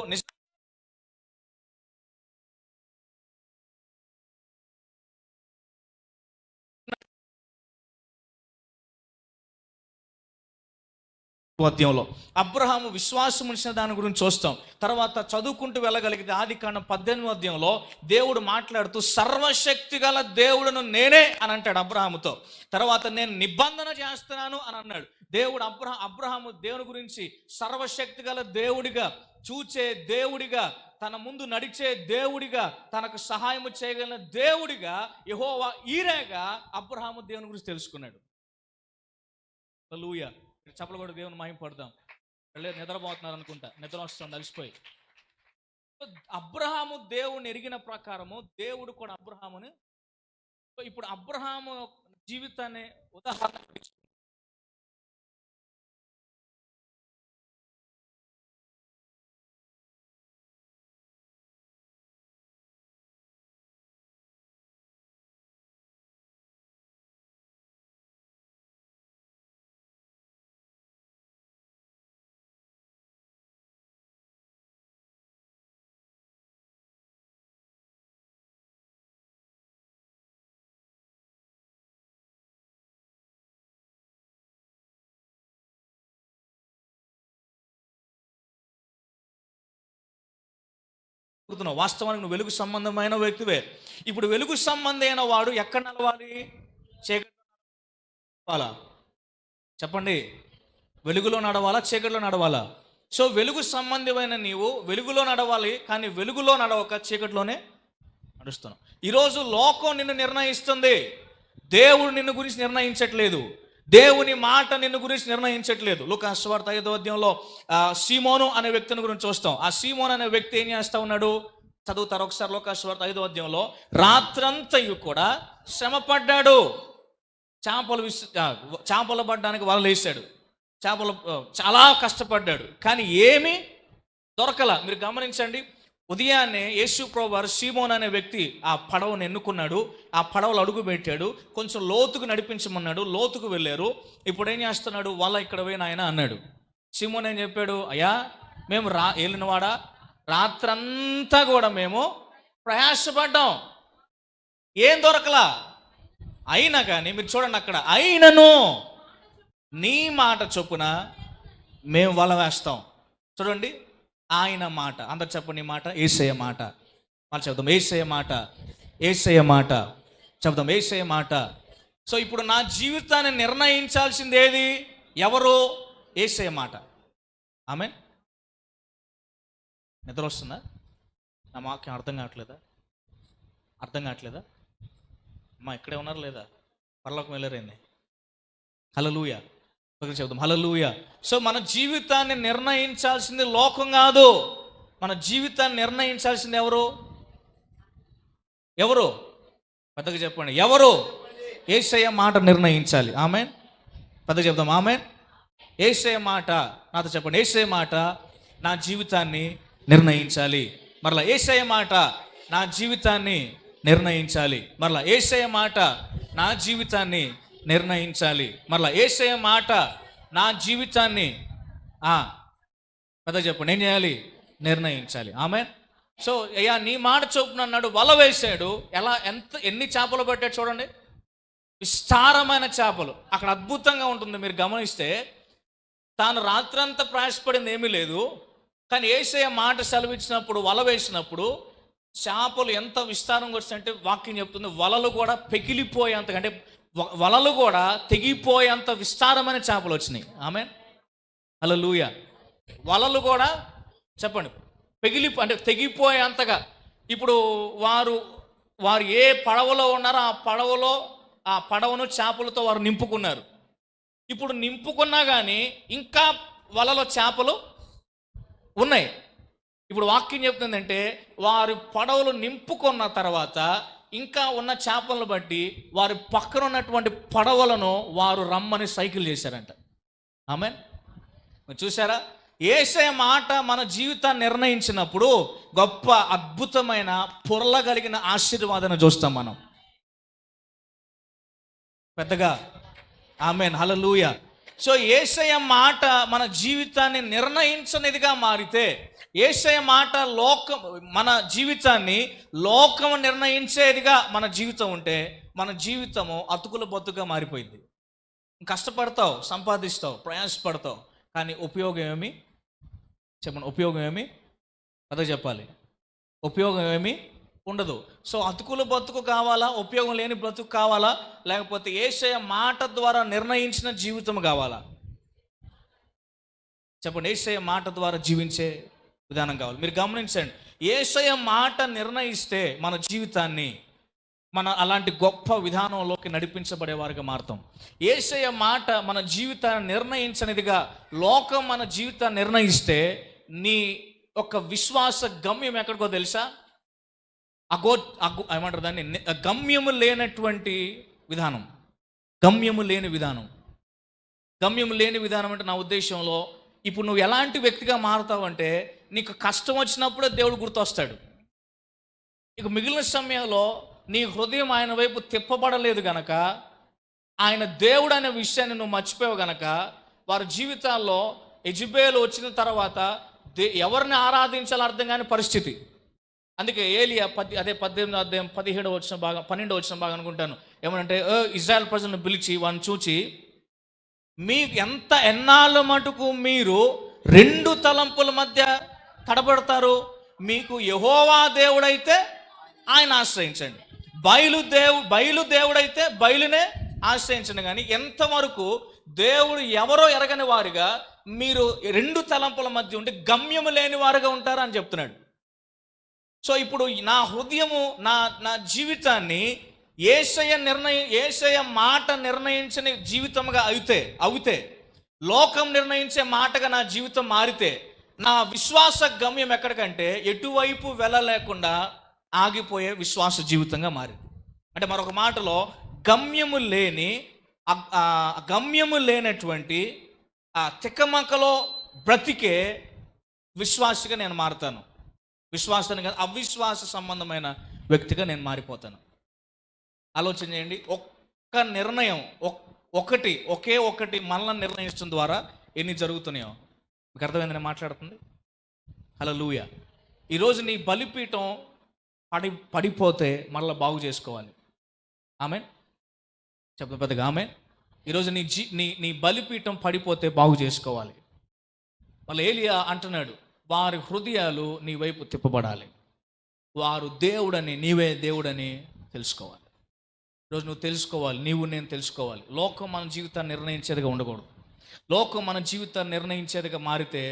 అధ్యాయంలో అబ్రహాము విశ్వాసం ఉంచిన దాని గురించి చూస్తాం. తర్వాత చదువుకుంటూ వెళ్ళగలిగితే ఆదికాండం 18వ అధ్యాయంలో దేవుడు మాట్లాడుతూ సర్వశక్తి గల దేవుడును నేనే అని అంటాడు అబ్రహాముతో. తర్వాత నేను నిబంధన చేస్తున్నాను అని అన్నాడు దేవుడు. అబ్రహాము దేవుని గురించి సర్వశక్తి గల దేవుడిగా, చూచే దేవుడిగా, తన ముందు నడిచే దేవుడిగా, తనకు సహాయం చేయగలిగిన దేవుడిగా, యెహోవా ఈరేగా అబ్రహాము దేవుని గురించి తెలుసుకున్నాడు. హల్లెలూయా. చెప్పలు కూడా దేవుని మహిమ పడదాం. నిద్రపోతున్నారు అనుకుంటా, నిద్ర వస్తుంది అలసిపోయి. అబ్రహాము దేవుని ఎరిగిన ప్రకారము దేవుడు కూడా అబ్రహాముని, ఇప్పుడు అబ్రహాము జీవితాన్ని ఉదాహరణ వాస్తవానికి నువ్వు వెలుగు సంబంధమైన వ్యక్తివే. ఇప్పుడు వెలుగు సంబంధమైన వాడు ఎక్కడ నడవాలి? చీకటి నడవాలా? చెప్పండి, వెలుగులో నడవాలా చీకటిలో నడవాలా? సో వెలుగు సంబంధమైన నీవు వెలుగులో నడవాలి, కానీ వెలుగులో నడవక చీకటిలోనే నడుస్తున్నావు. ఈరోజు లోకం నిన్ను నిర్ణయిస్తుంది, దేవుడు నిన్ను గురించి నిర్ణయించట్లేదు, దేవుని మాట నిన్ను గురించి నిర్ణయించట్లేదు. లూకాసు సువార్త 5వ అధ్యాయంలో సీమోను అనే వ్యక్తిని గురించి చూస్తాం. ఆ సీమోను అనే వ్యక్తి ఏం చేస్తా ఉన్నాడు? చదువుతారు ఒకసారి లూకాసు సువార్త 5వ అధ్యాయంలో. రాత్రంతయు కూడా శ్రమ పడ్డాడు, చేపలు పడ్డానికి వలలు వేసాడు, చాలా కష్టపడ్డాడు, కానీ ఏమీ దొరకల. మీరు గమనించండి, ఉదయాన్నే యేసు ప్రభువారు సీమోన్ అనే వ్యక్తి ఆ పడవను ఎన్నుకున్నాడు, ఆ పడవలు అడుగు పెట్టాడు, కొంచెం లోతుకు నడిపించమన్నాడు, లోతుకు వెళ్ళారు. ఇప్పుడు ఏం చేస్తున్నాడు? వల ఇక్కడ పోయిన ఆయన అన్నాడు. సీమోన్ ఏం చెప్పాడు? అయ్యా మేము ఏలినవాడా, రాత్రంతా కూడా మేము ప్రయాసపడ్డాం, ఏం దొరకలా. అయినా కానీ మీరు చూడండి అక్కడ, అయినను నీ మాట చొప్పున మేము వల వేస్తాం. చూడండి, ఆయన మాట. అందరు చెప్పండి, మాట యేసయ్య మాట. మళ్ళీ చెప్దాం, యేసయ్య మాట, యేసయ్య మాట. చెప్దాం, యేసయ్య మాట. సో ఇప్పుడు నా జీవితాన్ని నిర్ణయించాల్సింది ఏది? ఎవరు? యేసయ్య మాట. ఆమెన్. నిద్ర వస్తుందా? నా మాకు అర్థం కావట్లేదా? అర్థం కావట్లేదా? అమ్మా ఇక్కడే ఉన్నారు లేదా? పరలోకం వెళ్ళారండి. హల్లెలూయా. చెబుదాం, హల్లెలూయా. సో మన జీవితాన్ని నిర్ణయించాల్సింది లోకం కాదు, మన జీవితాన్ని నిర్ణయించాల్సింది ఎవరు? ఎవరు? పెద్దగా చెప్పండి, ఎవరు? యేసయ్య మాట నిర్ణయించాలి. ఆమేన్. పెద్దగా చెప్దాం, ఆమేన్. యేసయ్య మాట. నాతో చెప్పండి, యేసయ్య మాట నా జీవితాన్ని నిర్ణయించాలి. మరలా యేసయ్య మాట నా జీవితాన్ని నిర్ణయించాలి. మరలా యేసయ్య మాట నా జీవితాన్ని నిర్ణయించాలి. మరలా యేసయ్య మాట నా జీవితాన్ని పెద్ద చెప్పండి, ఏం చేయాలి? నిర్ణయించాలి. ఆమేన్. సో అయ్యా నీ మాట చొప్పున అన్నాడు, వల వేసాడు. ఎన్ని చేపలు పట్టాడు చూడండి, విస్తారమైన చేపలు. అక్కడ అద్భుతంగా ఉంటుంది, మీరు గమనిస్తే తాను రాత్రంతా ప్రయాసపడింది ఏమీ లేదు, కానీ యేసయ్య మాట సెలవిచ్చినప్పుడు, వల వేసినప్పుడు చేపలు ఎంత విస్తారంగా వస్తాయంటే వాక్యం చెప్తుంది, వలలు కూడా పెకిలిపోయేంతగా, అంటే వలలు కూడా తెగిపోయేంత విస్తారమైన చేపలు వచ్చినాయి. ఆమేన్. హల్లెలూయా. వలలు కూడా చెప్పండి అంటే తెగిపోయేంతగా. ఇప్పుడు వారు ఏ పడవలో ఉన్నారో ఆ పడవను చేపలతో వారు నింపుకున్నారు. ఇప్పుడు నింపుకున్నా కానీ ఇంకా వలలో చేపలు ఉన్నాయి. ఇప్పుడు వాక్యం చెప్తుందంటే వారి పడవలు నింపుకున్న తర్వాత ఇంకా ఉన్న చేపలను బట్టి వారి పక్కన ఉన్నటువంటి పడవలను వారు రమ్మని సైకిల్ చేశారంట. ఆమేన్. చూసారా, యేసయ్య మాట మన జీవితాన్ని నిర్ణయించినప్పుడు గొప్ప అద్భుతమైన పొరలగలిగిన ఆశీర్వాదాన్ని చూస్తాం మనం పెద్దగా. ఆమేన్, హల్లెలూయా. సో యేసయ్య మాట మన జీవితాన్ని నిర్ణయించనిదిగా మారితే, యేసయ్య మాట మన జీవితాన్ని లోకం నిర్ణయించేదిగా మన జీవితం ఉంటే, మన జీవితము అతుకుల బతుకుగా మారిపోయింది. కష్టపడతావు, సంపాదిస్తావు, ప్రయాసపడతావు, కానీ ఉపయోగం ఏమి చెప్పండి? ఉపయోగం ఏమి? అదే చెప్పాలి. ఉపయోగం ఏమి ఉండదు. సో అతుకుల బతుకు కావాలా, ఉపయోగం లేని బ్రతుకు కావాలా, లేకపోతే యేసయ్య మాట ద్వారా నిర్ణయించిన జీవితం కావాలా? చెప్పండి. యేసయ్య మాట ద్వారా జీవించే విధానం కావాలి. మీరు గమనించండి, యేసయ్య మాట నిర్ణయిస్తే మన జీవితాన్ని మన అలాంటి గొప్ప విధానంలోకి నడిపించబడేవారుగా మారుతాం. యేసయ్య మాట మన జీవితాన్ని నిర్ణయించనిదిగా లోకం మన జీవితాన్ని నిర్ణయిస్తే, నీ ఒక విశ్వాస గమ్యం ఎక్కడికో తెలుసా? ఏమంటారు దాన్ని? గమ్యము లేనటువంటి విధానం. గమ్యము లేని విధానం. గమ్యము లేని విధానం అంటే నా ఉద్దేశంలో, ఇప్పుడు నువ్వు ఎలాంటి వ్యక్తిగా మారుతావు అంటే, నీకు కష్టం వచ్చినప్పుడే దేవుడు గుర్తొస్తాడు. ఇక మిగిలిన సమయంలో నీ హృదయం ఆయన వైపు తిప్పబడలేదు గనక, ఆయన దేవుడు అనే విషయాన్ని నువ్వు మర్చిపోయావు గనక, వారి జీవితాల్లో యెజబెలు వచ్చిన తర్వాత ఎవరిని ఆరాధించాలో అర్థం కాని పరిస్థితి. అందుకే ఏలియా 18వ అధ్యాయం 17వ వచనం భాగం 12వ వచనం భాగం అనుకుంటాను, ఏమనంటే ఇజ్రాయెల్ ప్రజలను పిలిచి వారిని చూచి, మీకు ఎన్నాళ్ళ మటుకు మీరు రెండు తలంపుల మధ్య తడబడతారు? మీకు యెహోవా దేవుడైతే ఆయన ఆశ్రయించండి, బయలు దేవుడైతే బయలునే ఆశ్రయించండి. కానీ ఎంతవరకు దేవుడు ఎవరో ఎరగని వారిగా మీరు రెండు తలంపుల మధ్య ఉండి గమ్యము లేని వారుగా ఉంటారు అని చెప్తున్నాడు. సో ఇప్పుడు నా హృదయము నా జీవితాన్ని యేసయ్య మాట నిర్ణయించని జీవితంగా అవుతే లోకం నిర్ణయించే మాటగా నా జీవితం మారితే, నా విశ్వాస గమ్యం ఎక్కడికంటే ఎటువైపు వెళ్ళలేకుండా ఆగిపోయే విశ్వాస జీవితంగా మారింది. అంటే మరొక మాటలో గమ్యము లేనటువంటి ఆ తిక్కమక్కలో బ్రతికే విశ్వాసిగా నేను మారుతాను. విశ్వాసాన్ని కాదు, అవిశ్వాస సంబంధమైన వ్యక్తిగా నేను మారిపోతాను. ఆలోచన చేయండి. ఒక్క నిర్ణయం ఒకే ఒకటి మనల్ని నిర్ణయించడం ద్వారా ఎన్ని జరుగుతున్నాయో మీకు అర్థమైందని మాట్లాడుతుంది. హల్లెలూయా. ఈరోజు నీ బలిపీఠం పడిపోతే మళ్ళీ బాగు చేసుకోవాలి. ఆమేన్. చెప్తా పెద్దగా ఆమేన్. ఈరోజు నీ బలిపీఠం పడిపోతే బాగు చేసుకోవాలి. మళ్ళీ ఏలియా అంటున్నాడు, వారి హృదయాలు నీ వైపు తిప్పబడాలి, వారు దేవుడని నీవే దేవుడని తెలుసుకోవాలి. ఈరోజు నువ్వు తెలుసుకోవాలి, నేను తెలుసుకోవాలి. లోకం మన జీవితాన్ని నిర్ణయించేదిగా ఉండకూడదు. లోకం మన జీవితాన్ని నిర్ణయించేదిగా మారితే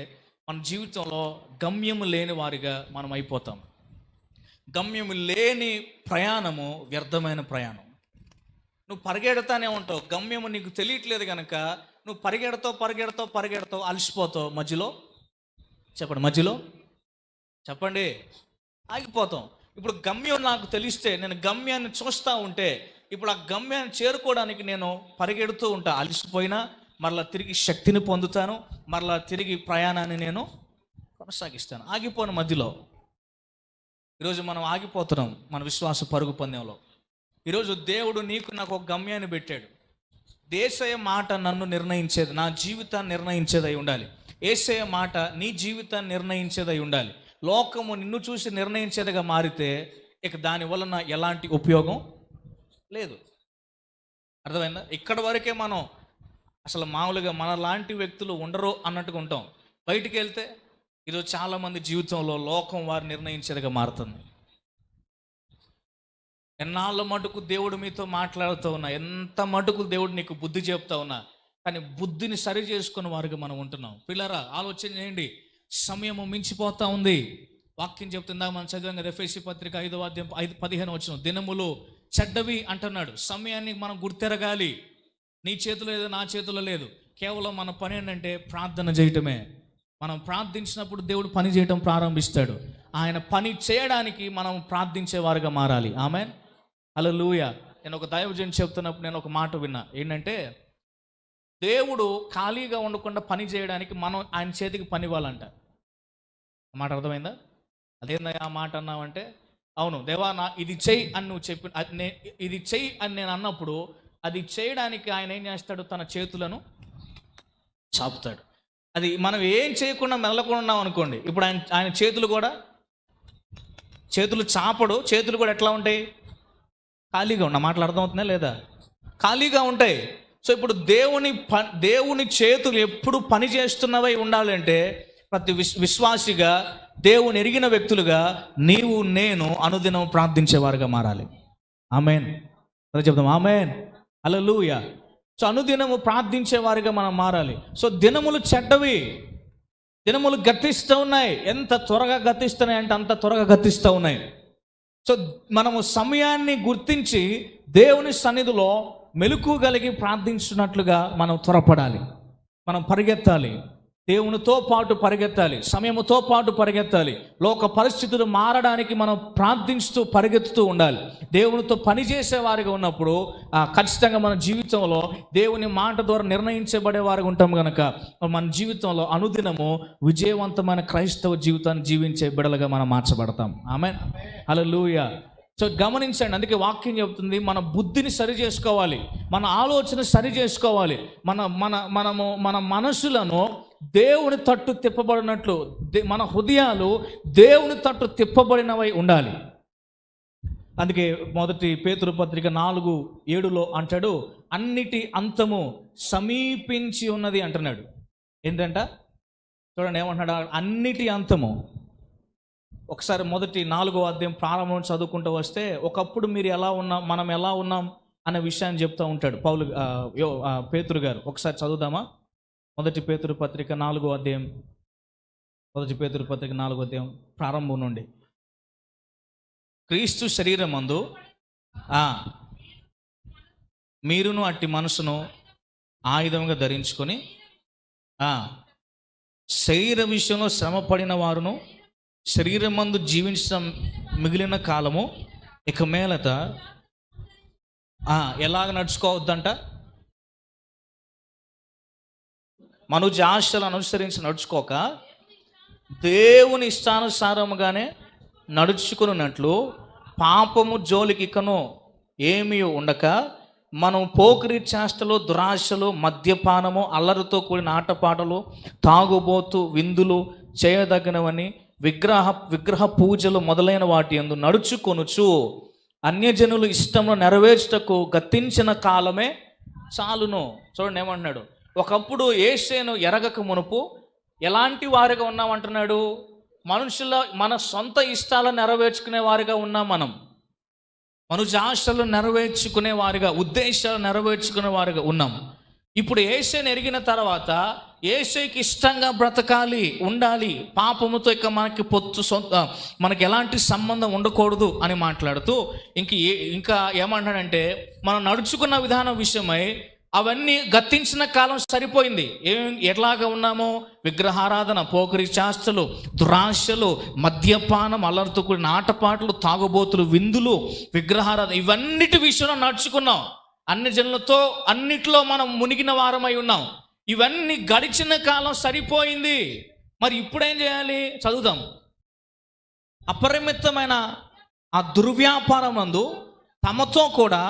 మన జీవితంలో గమ్యము లేని వారిగా మనం అయిపోతాం. గమ్యము లేని ప్రయాణము వ్యర్థమైన ప్రయాణం. నువ్వు పరిగెడతానే ఉంటావు, గమ్యము నీకు తెలియట్లేదు కనుక నువ్వు పరిగెడతావు, అలసిపోతావు. మధ్యలో చెప్పండి ఆగిపోతాం. ఇప్పుడు గమ్యం నాకు తెలిస్తే, నేను గమ్యాన్ని చూస్తూ ఉంటే, ఇప్పుడు ఆ గమ్యాన్ని చేరుకోవడానికి నేను పరిగెడుతూ ఉంటా. అలసిపోయినా మరలా తిరిగి శక్తిని పొందుతాను, మరలా తిరిగి ప్రయాణాన్ని నేను కొనసాగిస్తాను. ఆగిపోను మధ్యలో. ఈరోజు మనం ఆగిపోతున్నాం మన విశ్వాస పరుగు పందెంలో. ఈరోజు దేవుడు నాకు ఒక గమ్యాన్ని పెట్టాడు. యేసయ్య మాట నన్ను నిర్ణయించేది, నా జీవితాన్ని నిర్ణయించేదై ఉండాలి. యేసయ్య మాట నీ జీవితాన్ని నిర్ణయించేదై ఉండాలి. లోకము నిన్ను చూసి నిర్ణయించేదిగా మారితే ఇక దాని వలన ఎలాంటి ఉపయోగం లేదు. అర్థమైందా? ఇక్కడ వరకే మనం అసలు మామూలుగా మన లాంటి వ్యక్తులు ఉండరు అన్నట్టుగా ఉంటాం. బయటికి వెళ్తే ఈరోజు చాలామంది జీవితంలో లోకం వారు నిర్ణయించేదిగా మారుతుంది. ఎన్నాళ్ళ మటుకు దేవుడు మీతో మాట్లాడుతూ ఉన్నా, ఎంత మటుకు దేవుడు నీకు బుద్ధి చెప్తా ఉన్నా, కానీ బుద్ధిని సరి చేసుకున్న వారికి మనం ఉంటున్నాం. పిల్లరా, ఆలోచన చేయండి. సమయము మించిపోతా ఉంది. వాక్యం చెప్తుందా, మనం చదివాం కదా, ఎఫెసీ పత్రిక 5వ అధ్యాయం 15 వచనం, దినములు చెడ్డవి అంటున్నాడు. సమయాన్ని మనం గుర్తెరగాలి. నీ చేతిలో లేదు, నా చేతిలో లేదు. కేవలం మన పని ఏంటంటే ప్రార్థన చేయటమే. మనం ప్రార్థించినప్పుడు దేవుడు పని చేయడం ప్రారంభిస్తాడు. ఆయన పని చేయడానికి మనం ప్రార్థించేవారుగా మారాలి. ఆమేన్, హల్లెలూయా. నేను ఒక దైవజనుడు చెప్తున్నప్పుడు నేను ఒక మాట విన్నా. ఏంటంటే, దేవుడు ఖాళీగా ఉండకుండా పని చేయడానికి మనం ఆయన చేతికి పని ఇవ్వాలంట. మాట అర్థమైందా? అదేందా ఆ మాట అన్నావంటే, అవును దేవా నా ఇది చెయ్యి అని నువ్వు చెప్పి ఇది చెయ్యి అని నేను అన్నప్పుడు అది చేయడానికి ఆయన ఏం చేస్తాడు? తన చేతులను చాపుతాడు. అది మనం ఏం చేయకుండా మెల్లకుండా ఉన్నాం అనుకోండి, ఇప్పుడు ఆయన చేతులు చాపడు. చేతులు కూడా ఎట్లా ఉంటాయి? ఖాళీగా ఉన్న మాటలు అర్థమవుతుందా లేదా? ఖాళీగా ఉంటాయి. సో ఇప్పుడు దేవుని చేతులు ఎప్పుడు పని చేస్తున్నవై ఉండాలంటే, ప్రతి విశ్వాసిగా, దేవుని ఎరిగిన వ్యక్తులుగా నీవు నేను అనుదినం ప్రార్థించేవారుగా మారాలి. ఆమేన్, చెప్దాం ఆమేన్, హల్లెలూయా. సో అనుదినము ప్రార్థించేవారిగా మనం మారాలి. సో దినములు చెడ్డవి, దినములు గతిస్తూ ఉన్నాయి. ఎంత త్వరగా గతిస్తున్నాయి అంటే అంత త్వరగా గతిస్తూ ఉన్నాయి. సో మనము సమయాన్ని గుర్తించి దేవుని సన్నిధిలో మెలకువ కలిగి ప్రార్థించినట్లుగా మనం త్వరపడాలి, మనం పరిగెత్తాలి, దేవునితో పాటు పరిగెత్తాలి, సమయముతో పాటు పరిగెత్తాలి. లోక పరిస్థితులు మారడానికి మనం ప్రార్థించుతూ పరిగెత్తుతూ ఉండాలి. దేవునితో పనిచేసేవారిగా ఉన్నప్పుడు ఖచ్చితంగా మన జీవితంలో దేవుని మాట ద్వారా నిర్ణయించబడేవారుగా ఉంటాం కనుక మన జీవితంలో అనుదినము విజయవంతమైన క్రైస్తవ జీవితాన్ని జీవించే బిడ్డలుగా మనం మార్చబడతాం. ఆమేన్, హల్లెలూయా. సో గమనించండి, అందుకే వాక్యం చెబుతుంది మన బుద్ధిని సరి చేసుకోవాలి, మన ఆలోచన సరి చేసుకోవాలి, మన మనసులను దేవుని తట్టు తిప్పబడినట్లు మన హృదయాలు దేవుని తట్టు తిప్పబడినవై ఉండాలి. అందుకే మొదటి పేతురు పత్రిక 4:7 అంటాడు, అన్నిటి అంతము సమీపించి ఉన్నది అంటున్నాడు. ఏంటంట చూడండి ఏమంటున్నాడు? అన్నిటి అంతము. ఒకసారి మొదటి 4వ అధ్యాయం ప్రారంభం చదువుకుంటూ వస్తే, ఒకప్పుడు మీరు ఎలా ఉన్నాం, మనం ఎలా ఉన్నాం అనే విషయాన్ని చెప్తూ ఉంటాడు పేతురు గారు. ఒకసారి చదువుదామా? మొదటి పేతురు పత్రిక 4వ అధ్యాయం, మొదటి పేతురు పత్రిక 4వ అధ్యాయం ప్రారంభం నుండి. క్రీస్తు శరీరమందు మీరును అట్టి మనసును ఆయుధంగా ధరించుకొని శరీర విషయంలో శ్రమ పడిన వారును శరీరమందు జీవించడం మిగిలిన కాలము ఇక మేలత ఎలాగ నడుచుకోవద్దంట? మనుజ ఆశలు అనుసరించి నడుచుకోక దేవుని ఇష్టానుసారముగానే నడుచుకున్నట్లు పాపము జోలికి ఇకను ఏమీ ఉండక మనం పోకిరి చేష్టలు, దురాశలు, మద్యపానము, అల్లరితో కూడిన ఆటపాటలు, తాగుబోతు, విందులు చేయదగినవని విగ్రహ పూజలు మొదలైన వాటి యందు నడుచుకొనుచు అన్యజనులు ఇష్టంలో నెరవేర్చుటకు గతించిన కాలమే చాలును. చూడండి ఏమంటున్నాడు? ఒకప్పుడు యేసేను ఎరగక మునుపు ఎలాంటి వారిగా ఉన్నామంటున్నాడు? మన సొంత ఇష్టాలను నెరవేర్చుకునే వారిగా ఉన్నాం. మనం మనుజాశలు నెరవేర్చుకునే వారిగా, ఉద్దేశాలు నెరవేర్చుకునే వారిగా ఉన్నాం. ఇప్పుడు యేసేను ఎరిగిన తర్వాత యేసేకి ఇష్టంగా బ్రతకాలి, ఉండాలి, పాపముతో ఇక మనకి ఎలాంటి సంబంధం ఉండకూడదు అని మాట్లాడుతూ ఇంకా ఏమంటాడంటే, మనం నడుచుకున్న విధానం విషయమై అవన్నీ గతించిన కాలం సరిపోయింది. ఎట్లాగా ఉన్నామో విగ్రహారాధన, పోకరి చేష్టలు, దురాశలు, మద్యపానం, అల్లరితో కూడిన ఆటపాటలు, తాగుబోతులు, విందులు, విగ్రహారాధన, ఇవన్నిటి విషయంలో నడుచుకున్నాం. అన్ని జనులతో అన్నిట్లో మనం మునిగిన వారమై ఉన్నాం. ఇవన్నీ గడిచిన కాలం సరిపోయింది. మరి ఇప్పుడేం చేయాలి? చదువుదాం. అపరిమితమైన ఆ దుర్వ్యాపారం నందు తమతో కూడా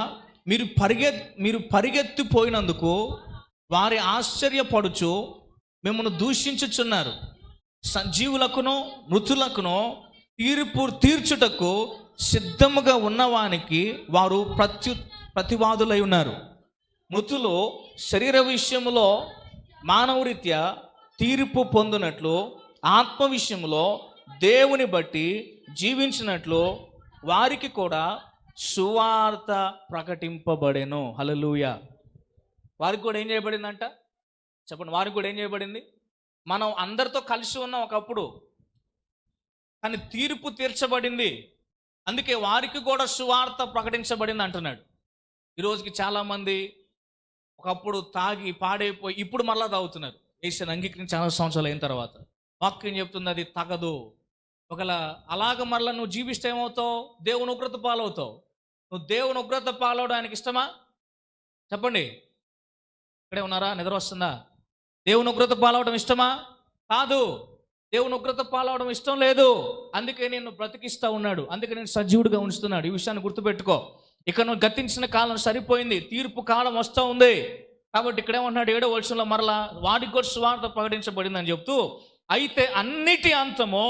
మీరు పరిగెత్తిపోయినందుకు వారి ఆశ్చర్యపడుచు మిమ్మల్ని దూషించుచున్నారు. సజీవులకును మృతులకును తీర్పు తీర్చుటకు సిద్ధముగా ఉన్నవానికి వారు ప్రతివాదులై ఉన్నారు. మృతులు శరీర విషయంలో మానవరీత్యా తీర్పు పొందినట్లు, ఆత్మ విషయంలో దేవుని బట్టి జీవించినట్లు వారికి కూడా సువార్త ప్రకటింపబడెను. హల్లెలూయా. వారికి కూడా ఏం చేయబడిందంట? చెప్పండి. వారికి కూడా ఏం చేయబడింది? మనం అందరితో కలిసి ఉన్నాం ఒకప్పుడు, కానీ తీర్పు తీర్చబడింది. అందుకే వారికి కూడా సువార్త ప్రకటించబడింది అంటున్నాడు. ఈరోజుకి చాలామంది ఒకప్పుడు తాగి పాడైపోయి ఇప్పుడు మళ్ళా తాగుతున్నారు. యేసుని అంగీకరించి చాలా సంవత్సరాలు అయిన తర్వాత. వాక్యం చెప్తుంది అది తగదు. ఒకవేళ అలాగ మరలా నువ్వు జీవిస్తే ఏమవుతావు? దేవుని ఉగ్రత పాలవుతావు. నువ్వు దేవుని ఉగ్రత పాలవడానికి ఇష్టమా? చెప్పండి. ఇక్కడే ఉన్నారా? నిద్ర వస్తుందా? దేవుని ఉగ్రత పాలవడం ఇష్టమా? కాదు. దేవుని ఉగ్రత పాలవడం ఇష్టం లేదు. అందుకే నేను బ్రతికిస్తా ఉన్నాడు, అందుకే నేను సజీవుడిగా ఉంచుతున్నాడు. ఈ విషయాన్ని గుర్తుపెట్టుకో. ఇక నువ్వు గతించిన కాలం సరిపోయింది, తీర్పు కాలం వస్తూ ఉంది. కాబట్టి ఇక్కడేమన్నాడు 7వ వచనంలో, మరలా వాడికి కూడా సువార్త ప్రకటించబడిందని చెప్తూ, అయితే అన్నిటి అంతము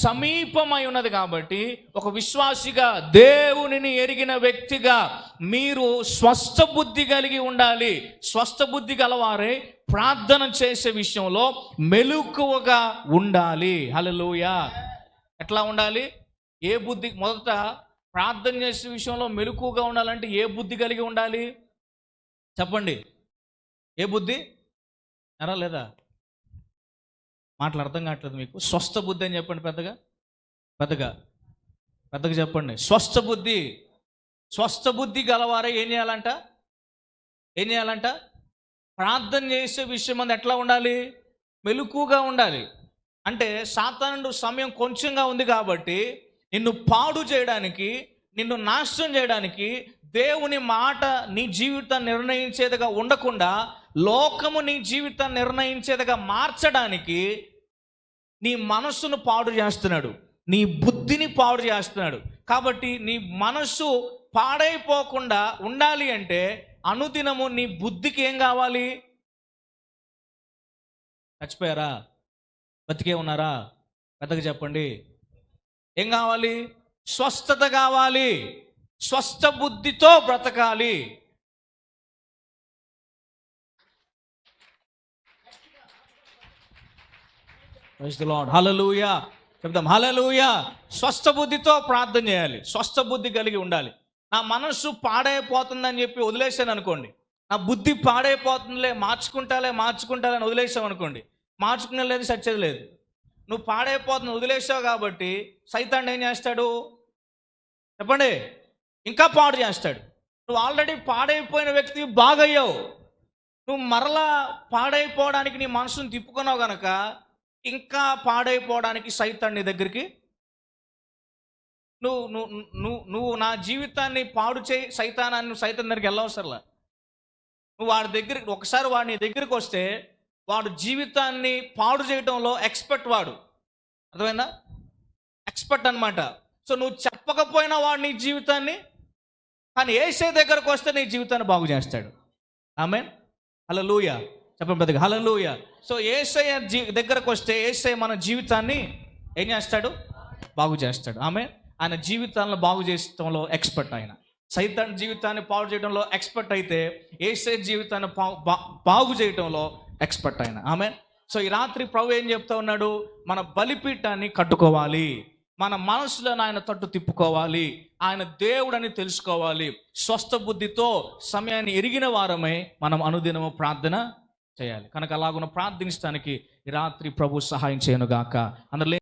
సమీపమై ఉన్నది కాబట్టి ఒక విశ్వాసిగా, దేవునిని ఎరిగిన వ్యక్తిగా మీరు స్వస్థ బుద్ధి కలిగి ఉండాలి. స్వస్థ బుద్ధి గలవారే ప్రార్థన చేసే విషయంలో మెలకువగా ఉండాలి. హల్లెలూయా. ఎట్లా ఉండాలి? ఏ బుద్ధి? మొదట ప్రార్థన చేసే విషయంలో మెలకువగా ఉండాలంటే ఏ బుద్ధి కలిగి ఉండాలి? చెప్పండి. ఏ బుద్ధి? ఎరా లేదా? మాటలు అర్థం కావట్లేదు మీకు. స్వస్థ బుద్ధి అని చెప్పండి. పెద్దగా చెప్పండి. స్వస్థ బుద్ధి. స్వస్థ బుద్ధి గలవారే ఏం చేయాలంట? ప్రార్థన చేసే విషయం అందు ఎట్లా ఉండాలి? మెలకువగా ఉండాలి. అంటే సాతానుడు సమయం కొంచెంగా ఉంది కాబట్టి నిన్ను పాడు చేయడానికి, నిన్ను నాశనం చేయడానికి, దేవుని మాట నీ జీవితాన్ని నిర్ణయించేదిగా ఉండకుండా లోకము నీ జీవితాన్ని నిర్ణయించేదిగా మార్చడానికి నీ మనస్సును పాడు చేస్తున్నాడు, నీ బుద్ధిని పాడు చేస్తున్నాడు. కాబట్టి నీ మనస్సు పాడైపోకుండా ఉండాలి అంటే అనుదినము నీ బుద్ధికి ఏం కావాలి? చచ్చిపోయారా? బతికే ఉన్నారా? పెద్దగా చెప్పండి. ఏం కావాలి? స్వస్థత కావాలి. స్వస్థ బుద్ధితో బ్రతకాలి. Praise the lord. హల్లెలూయా చెప్దాం. హల్లెలూయా. స్వస్థ బుద్ధితో ప్రార్థన చేయాలి. స్వస్థ బుద్ధి కలిగి ఉండాలి. నా మనస్సు పాడైపోతుందని చెప్పి వదిలేసాను అనుకోండి, నా బుద్ధి పాడైపోతుందిలే, మార్చుకుంటాలే అని వదిలేసావు అనుకోండి, మార్చుకునే లేదు, సచ్చేది లేదు. నువ్వు పాడైపోతుంది వదిలేసావు కాబట్టి సైతాన్ ఏం చేస్తాడు? చెప్పండి. ఇంకా పాడు చేస్తాడు. నువ్వు ఆల్రెడీ పాడైపోయిన వ్యక్తి బాగయ్యావు, నువ్వు మరలా పాడైపోవడానికి నీ మనసును తిప్పుకున్నావు కనుక ఇంకా పాడైపోవడానికి సైతాన్ నీ దగ్గరికి, నువ్వు నా జీవితాన్ని పాడు చేయి సైతాన్ దగ్గరికి వెళ్ళవసరలా. నువ్వు వాడి దగ్గరికి ఒకసారి వాడు నీ దగ్గరికి వస్తే వాడు జీవితాన్ని పాడు చేయడంలో ఎక్స్పర్ట్. వాడు అర్థమైందా? ఎక్స్పర్ట్ అనమాట. సో నువ్వు చెప్పకపోయినా వాడు నీ జీవితాన్ని, కానీ యేసే దగ్గరకు వస్తే నీ జీవితాన్ని బాగు చేస్తాడు. ఆమేన్. హల్లెలూయా చెప్పండి పెద్దగా. హల్లెలూయా. సో యేసయ్య దగ్గరకు వస్తే యేసయ్య మన జీవితాన్ని ఏం చేస్తాడు? బాగు చేస్తాడు. ఆమేన్. ఆయన జీవితాలను బాగు చేయడంలో ఎక్స్పర్ట్. ఆయన సైతాన్ జీవితాన్ని పాడు చేయడంలో ఎక్స్పర్ట్ అయితే యేసయ్య జీవితాన్ని బాగు చేయడంలో ఎక్స్పర్ట్ ఆయన. ఆమేన్. సో ఈ రాత్రి ప్రభు ఏం చెప్తా ఉన్నాడు? మన బలిపీఠాన్ని కట్టుకోవాలి, మన మనసులో ఆయన తట్టు తిప్పుకోవాలి, ఆయన దేవుడని తెలుసుకోవాలి. స్వస్థ బుద్ధితో సమయాన్ని ఎరిగిన వారమై మనం అనుదినము ప్రార్థన చేయాలి. కనుక అలాగున్న ప్రార్థించడానికి ఈ రాత్రి ప్రభు సహాయం చేయనుగాక. అందులో